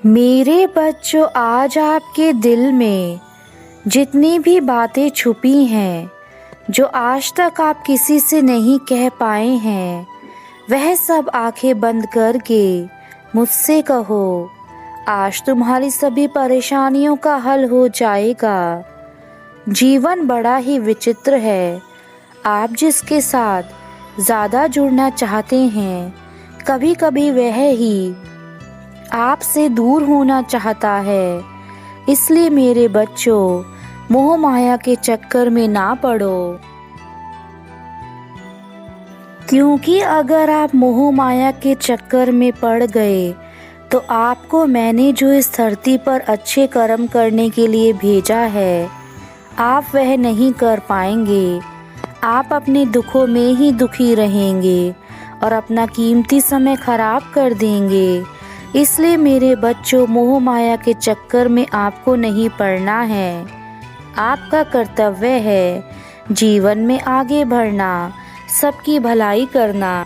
मेरे बच्चों, आज आपके दिल में जितनी भी बातें छुपी हैं, जो आज तक आप किसी से नहीं कह पाए हैं, वह सब आंखें बंद करके मुझसे कहो। आज तुम्हारी सभी परेशानियों का हल हो जाएगा। जीवन बड़ा ही विचित्र है। आप जिसके साथ ज़्यादा जुड़ना चाहते हैं, कभी कभी वह ही आपसे दूर होना चाहता है। इसलिए मेरे बच्चों, मोह माया के चक्कर में ना पड़ो, क्योंकि अगर आप मोह माया के चक्कर में पड़ गए तो आपको मैंने जो इस धरती पर अच्छे कर्म करने के लिए भेजा है, आप वह नहीं कर पाएंगे। आप अपने दुखों में ही दुखी रहेंगे और अपना कीमती समय खराब कर देंगे। इसलिए मेरे बच्चों, मोह माया के चक्कर में आपको नहीं पड़ना है। आपका कर्तव्य है जीवन में आगे बढ़ना, सबकी भलाई करना।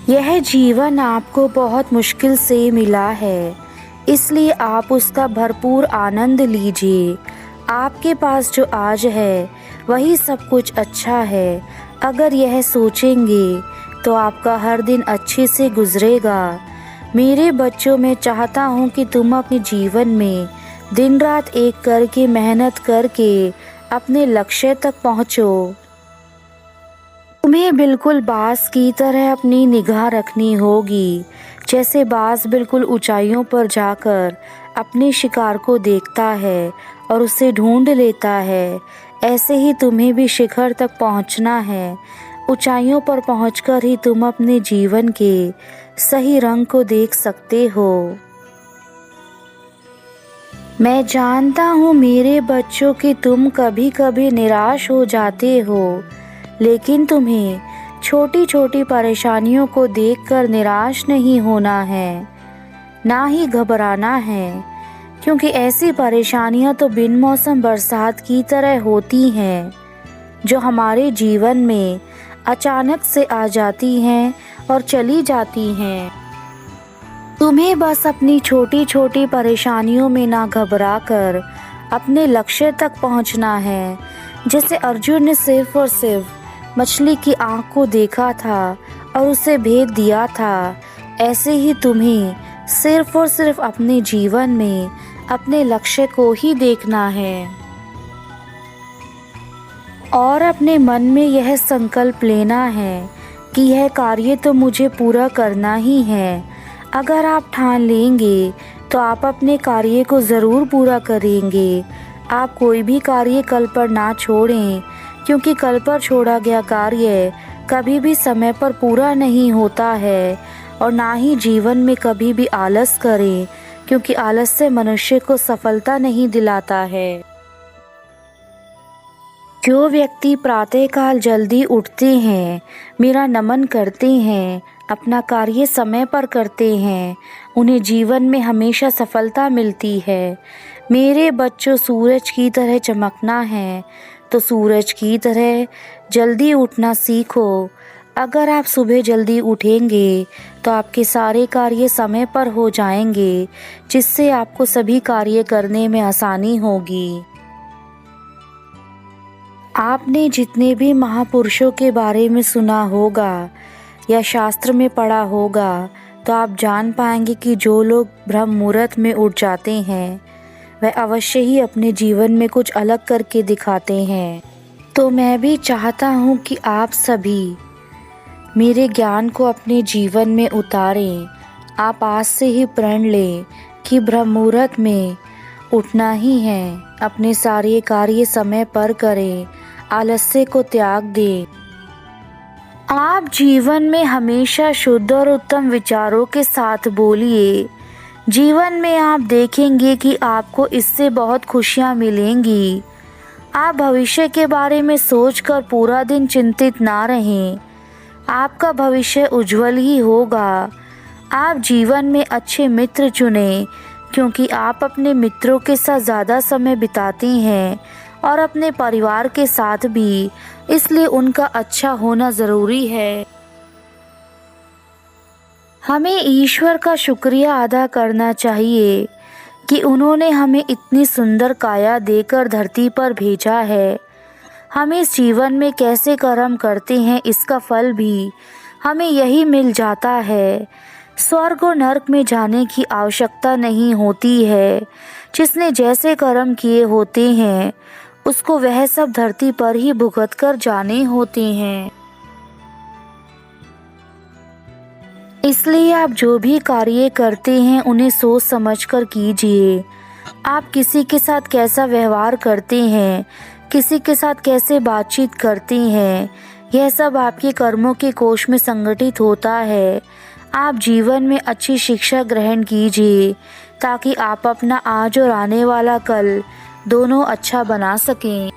यह जीवन आपको बहुत मुश्किल से मिला है, इसलिए आप उसका भरपूर आनंद लीजिए। आपके पास जो आज है वही सब कुछ अच्छा है। अगर यह सोचेंगे तो आपका हर दिन अच्छे से गुजरेगा। मेरे बच्चों, मैं चाहता हूँ कि तुम अपने जीवन में दिन रात एक करके मेहनत करके अपने लक्ष्य तक पहुँचो। तुम्हें बिल्कुल बाज की तरह अपनी निगाह रखनी होगी। जैसे बाज बिल्कुल ऊंचाइयों पर जाकर अपने शिकार को देखता है और उसे ढूंढ लेता है, ऐसे ही तुम्हें भी शिखर तक पहुंचना है। ऊंचाइयों पर पहुंचकर ही तुम अपने जीवन के सही रंग को देख सकते हो। मैं जानता हूँ मेरे बच्चों कि तुम कभी कभी निराश हो जाते हो, लेकिन तुम्हें छोटी छोटी परेशानियों को देखकर निराश नहीं होना है, ना ही घबराना है, क्योंकि ऐसी परेशानियाँ तो बिन मौसम बरसात की तरह होती हैं, जो हमारे जीवन में अचानक से आ जाती हैं और चली जाती हैं। तुम्हें बस अपनी छोटी छोटी परेशानियों में ना घबरा कर अपने लक्ष्य तक पहुंचना है। जैसे अर्जुन ने सिर्फ और सिर्फ मछली की आंख को देखा था और उसे भेद दिया था, ऐसे ही तुम्हें सिर्फ और सिर्फ अपने जीवन में अपने लक्ष्य को ही देखना है और अपने मन में यह संकल्प लेना है कि यह कार्य तो मुझे पूरा करना ही है। अगर आप ठान लेंगे तो आप अपने कार्य को ज़रूर पूरा करेंगे। आप कोई भी कार्य कल पर ना छोड़ें, क्योंकि कल पर छोड़ा गया कार्य कभी भी समय पर पूरा नहीं होता है। और ना ही जीवन में कभी भी आलस करें, क्योंकि आलस से मनुष्य को सफलता नहीं दिलाता है। जो व्यक्ति प्रातःकाल जल्दी उठते हैं, मेरा नमन करते हैं, अपना कार्य समय पर करते हैं, उन्हें जीवन में हमेशा सफलता मिलती है। मेरे बच्चों, सूरज की तरह चमकना है तो सूरज की तरह जल्दी उठना सीखो। अगर आप सुबह जल्दी उठेंगे तो आपके सारे कार्य समय पर हो जाएंगे, जिससे आपको सभी कार्य करने में आसानी होगी। आपने जितने भी महापुरुषों के बारे में सुना होगा या शास्त्र में पढ़ा होगा, तो आप जान पाएंगे कि जो लोग ब्रह्म मुहूर्त में उठ जाते हैं, वह अवश्य ही अपने जीवन में कुछ अलग करके दिखाते हैं। तो मैं भी चाहता हूँ कि आप सभी मेरे ज्ञान को अपने जीवन में उतारें। आप आज से ही प्रण लें कि ब्रह्म मुहूर्त में उठना ही है। अपने सारे कार्य समय पर करें, आलस्य को त्याग दें। आप जीवन में हमेशा शुद्ध और उत्तम विचारों के साथ बोलिए। जीवन में आप देखेंगे कि आपको इससे बहुत खुशियाँ मिलेंगी। आप भविष्य के बारे में सोचकर पूरा दिन चिंतित ना रहें। आपका भविष्य उज्जवल ही होगा। आप जीवन में अच्छे मित्र चुनें, क्योंकि आप अपने मित्रों के साथ ज़्यादा समय बिताते हैं और अपने परिवार के साथ भी, इसलिए उनका अच्छा होना ज़रूरी है। हमें ईश्वर का शुक्रिया अदा करना चाहिए कि उन्होंने हमें इतनी सुंदर काया देकर धरती पर भेजा है। हम इस जीवन में कैसे कर्म करते हैं इसका फल भी हमें यही मिल जाता है। स्वर्ग और नरक में जाने की आवश्यकता नहीं होती है। जिसने जैसे कर्म किए होते हैं उसको वह सब धरती पर ही भुगत कर जाने होते हैं। इसलिए आप जो भी कार्य करते हैं उन्हें सोच समझकर कीजिए। आप किसी के साथ कैसा व्यवहार करते हैं, किसी के साथ कैसे बातचीत करते हैं, यह सब आपके कर्मों के कोष में संगठित होता है। आप जीवन में अच्छी शिक्षा ग्रहण कीजिए ताकि आप अपना आज और आने वाला कल दोनों अच्छा बना सकें।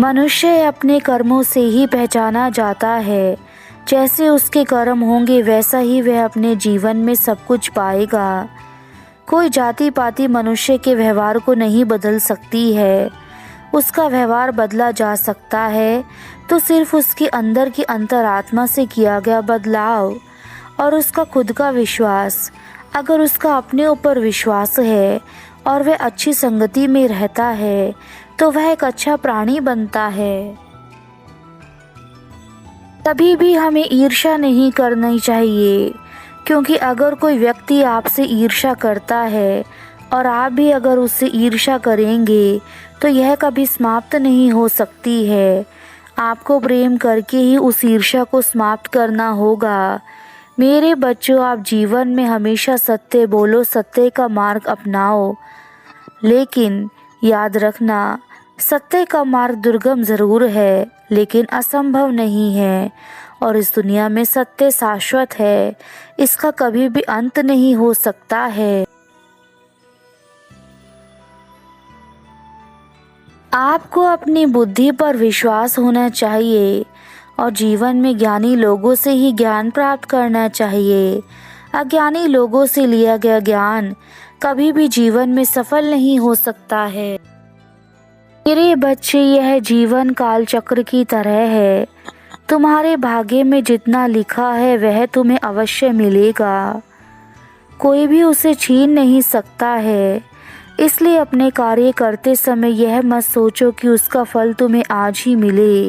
मनुष्य अपने कर्मों से ही पहचाना जाता है। जैसे उसके कर्म होंगे वैसा ही वह अपने जीवन में सब कुछ पाएगा। कोई जाति पाति मनुष्य के व्यवहार को नहीं बदल सकती है। उसका व्यवहार बदला जा सकता है तो सिर्फ उसके अंदर की अंतरात्मा से किया गया बदलाव और उसका खुद का विश्वास। अगर उसका अपने ऊपर विश्वास है और वह अच्छी संगति में रहता है तो वह एक अच्छा प्राणी बनता है। कभी भी हमें ईर्ष्या नहीं करनी चाहिए, क्योंकि अगर कोई व्यक्ति आपसे ईर्ष्या करता है और आप भी अगर उससे ईर्ष्या करेंगे तो यह कभी समाप्त नहीं हो सकती है। आपको प्रेम करके ही उस ईर्ष्या को समाप्त करना होगा। मेरे बच्चों, आप जीवन में हमेशा सत्य बोलो, सत्य का मार्ग अपनाओ, लेकिन याद रखना सत्य का मार्ग दुर्गम ज़रूर है लेकिन असंभव नहीं है। और इस दुनिया में सत्य शाश्वत है, इसका कभी भी अंत नहीं हो सकता है। आपको अपनी बुद्धि पर विश्वास होना चाहिए और जीवन में ज्ञानी लोगों से ही ज्ञान प्राप्त करना चाहिए। अज्ञानी लोगों से लिया गया ज्ञान कभी भी जीवन में सफल नहीं हो सकता है। मेरे बच्चे, यह जीवन काल चक्र की तरह है। तुम्हारे भाग्य में जितना लिखा है वह तुम्हें अवश्य मिलेगा। कोई भी उसे छीन नहीं सकता है। इसलिए अपने कार्य करते समय यह मत सोचो कि उसका फल तुम्हें आज ही मिले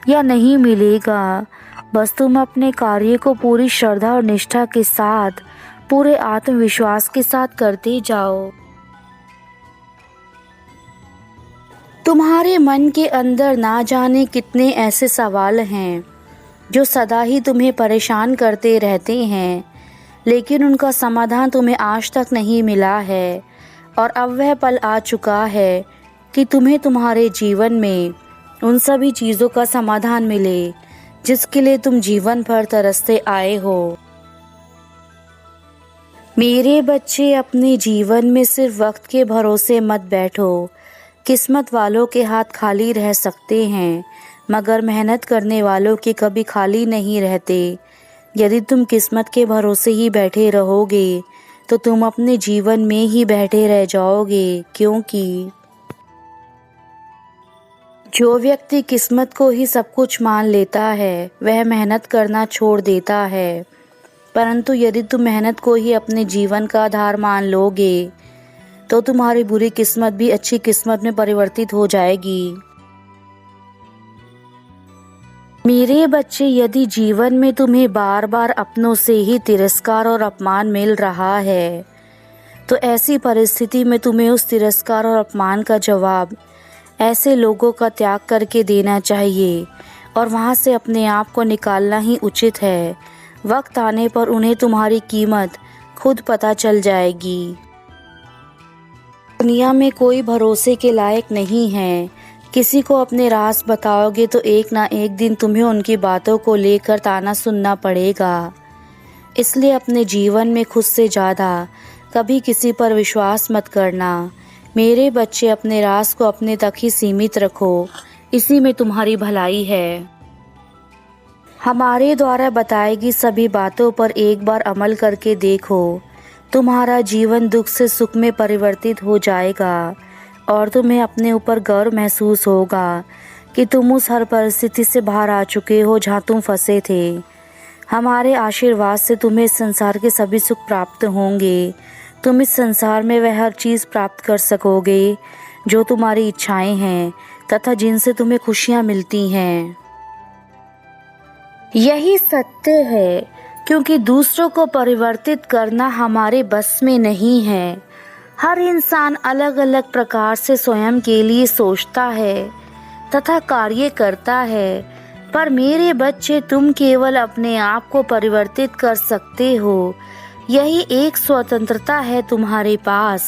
या नहीं मिलेगा। बस तुम अपने कार्य को पूरी श्रद्धा और निष्ठा के साथ, पूरे आत्मविश्वास के साथ करते जाओ। तुम्हारे मन के अंदर ना जाने कितने ऐसे सवाल हैं जो सदा ही तुम्हें परेशान करते रहते हैं, लेकिन उनका समाधान तुम्हें आज तक नहीं मिला है। और अब वह पल आ चुका है कि तुम्हें तुम्हारे जीवन में उन सभी चीज़ों का समाधान मिले जिसके लिए तुम जीवन भर तरसते आए हो। मेरे बच्चे, अपने जीवन में सिर्फ वक्त के भरोसे मत बैठो। किस्मत वालों के हाथ खाली रह सकते हैं, मगर मेहनत करने वालों के कभी खाली नहीं रहते। यदि तुम किस्मत के भरोसे ही बैठे रहोगे तो तुम अपने जीवन में ही बैठे रह जाओगे, क्योंकि जो व्यक्ति किस्मत को ही सब कुछ मान लेता है वह मेहनत करना छोड़ देता है। परंतु यदि तुम मेहनत को ही अपने जीवन का आधार मान लोगे तो तुम्हारी बुरी किस्मत भी अच्छी किस्मत में परिवर्तित हो जाएगी। मेरे बच्चे, यदि जीवन में तुम्हें बार बार अपनों से ही तिरस्कार और अपमान मिल रहा है तो ऐसी परिस्थिति में तुम्हें उस तिरस्कार और अपमान का जवाब ऐसे लोगों का त्याग करके देना चाहिए और वहां से अपने आप को निकालना ही उचित है। वक्त आने पर उन्हें तुम्हारी कीमत खुद पता चल जाएगी। दुनिया में कोई भरोसे के लायक नहीं है। किसी को अपने राज बताओगे तो एक ना एक दिन तुम्हें उनकी बातों को लेकर ताना सुनना पड़ेगा। इसलिए अपने जीवन में खुद से ज़्यादा कभी किसी पर विश्वास मत करना। मेरे बच्चे, अपने राज को अपने तक ही सीमित रखो, इसी में तुम्हारी भलाई है। हमारे द्वारा बताई गई सभी बातों पर एक बार अमल करके देखो, तुम्हारा जीवन दुख से सुख में परिवर्तित हो जाएगा और तुम्हें अपने ऊपर गर्व महसूस होगा कि तुम उस हर परिस्थिति से बाहर आ चुके हो जहाँ तुम फंसे थे। हमारे आशीर्वाद से तुम्हें इस संसार के सभी सुख प्राप्त होंगे। तुम इस संसार में वह हर चीज़ प्राप्त कर सकोगे जो तुम्हारी इच्छाएं हैं तथा जिनसे तुम्हें खुशियाँ मिलती हैं। यही सत्य है, क्योंकि दूसरों को परिवर्तित करना हमारे बस में नहीं है। हर इंसान अलग अलग प्रकार से स्वयं के लिए सोचता है तथा कार्य करता है, पर मेरे बच्चे तुम केवल अपने आप को परिवर्तित कर सकते हो। यही एक स्वतंत्रता है तुम्हारे पास।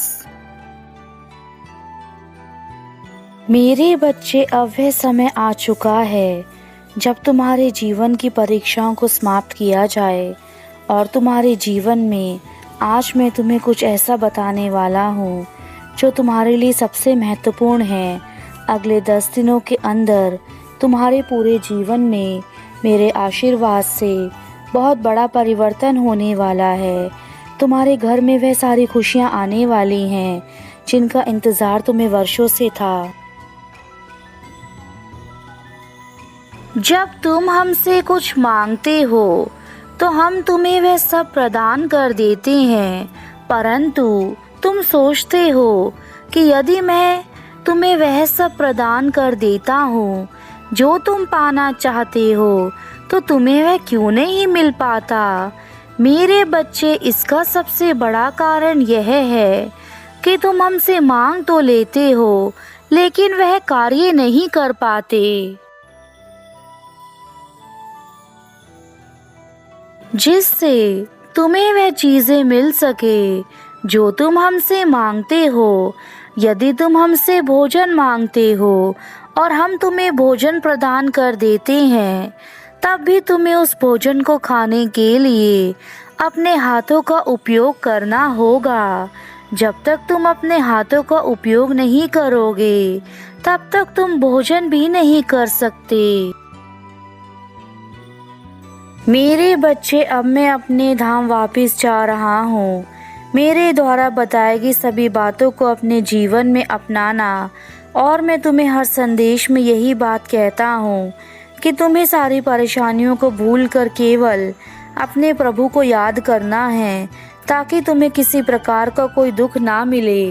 मेरे बच्चे, अब वह समय आ चुका है जब तुम्हारे जीवन की परीक्षाओं को समाप्त किया जाए और तुम्हारे जीवन में आज मैं तुम्हें कुछ ऐसा बताने वाला हूँ जो तुम्हारे लिए सबसे महत्वपूर्ण है। अगले 10 दिनों के अंदर तुम्हारे पूरे जीवन में मेरे आशीर्वाद से बहुत बड़ा परिवर्तन होने वाला है। तुम्हारे घर में वह सारी खुशियाँ आने वाली हैं जिनका इंतज़ार तुम्हें वर्षों से था। जब तुम हमसे कुछ मांगते हो तो हम तुम्हें वह सब प्रदान कर देते हैं, परंतु तुम सोचते हो कि यदि मैं तुम्हें वह सब प्रदान कर देता हूँ जो तुम पाना चाहते हो तो तुम्हें वह क्यों नहीं मिल पाता। मेरे बच्चे, इसका सबसे बड़ा कारण यह है कि तुम हमसे मांग तो लेते हो लेकिन वह कार्य नहीं कर पाते। जिससे तुम्हें वह चीजें मिल सके जो तुम हमसे मांगते हो। यदि तुम हमसे भोजन मांगते हो और हम तुम्हें भोजन प्रदान कर देते हैं, तब भी तुम्हें उस भोजन को खाने के लिए अपने हाथों का उपयोग करना होगा। जब तक तुम अपने हाथों का उपयोग नहीं करोगे, तब तक तुम भोजन भी नहीं कर सकते। मेरे बच्चे, अब मैं अपने धाम वापस जा रहा हूँ। मेरे द्वारा बताई गई सभी बातों को अपने जीवन में अपनाना, और मैं तुम्हें हर संदेश में यही बात कहता हूँ कि तुम्हें सारी परेशानियों को भूलकर केवल अपने प्रभु को याद करना है, ताकि तुम्हें किसी प्रकार का कोई दुख ना मिले।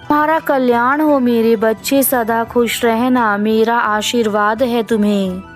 तुम्हारा कल्याण हो मेरे बच्चे, सदा खुश रहना, मेरा आशीर्वाद है तुम्हें।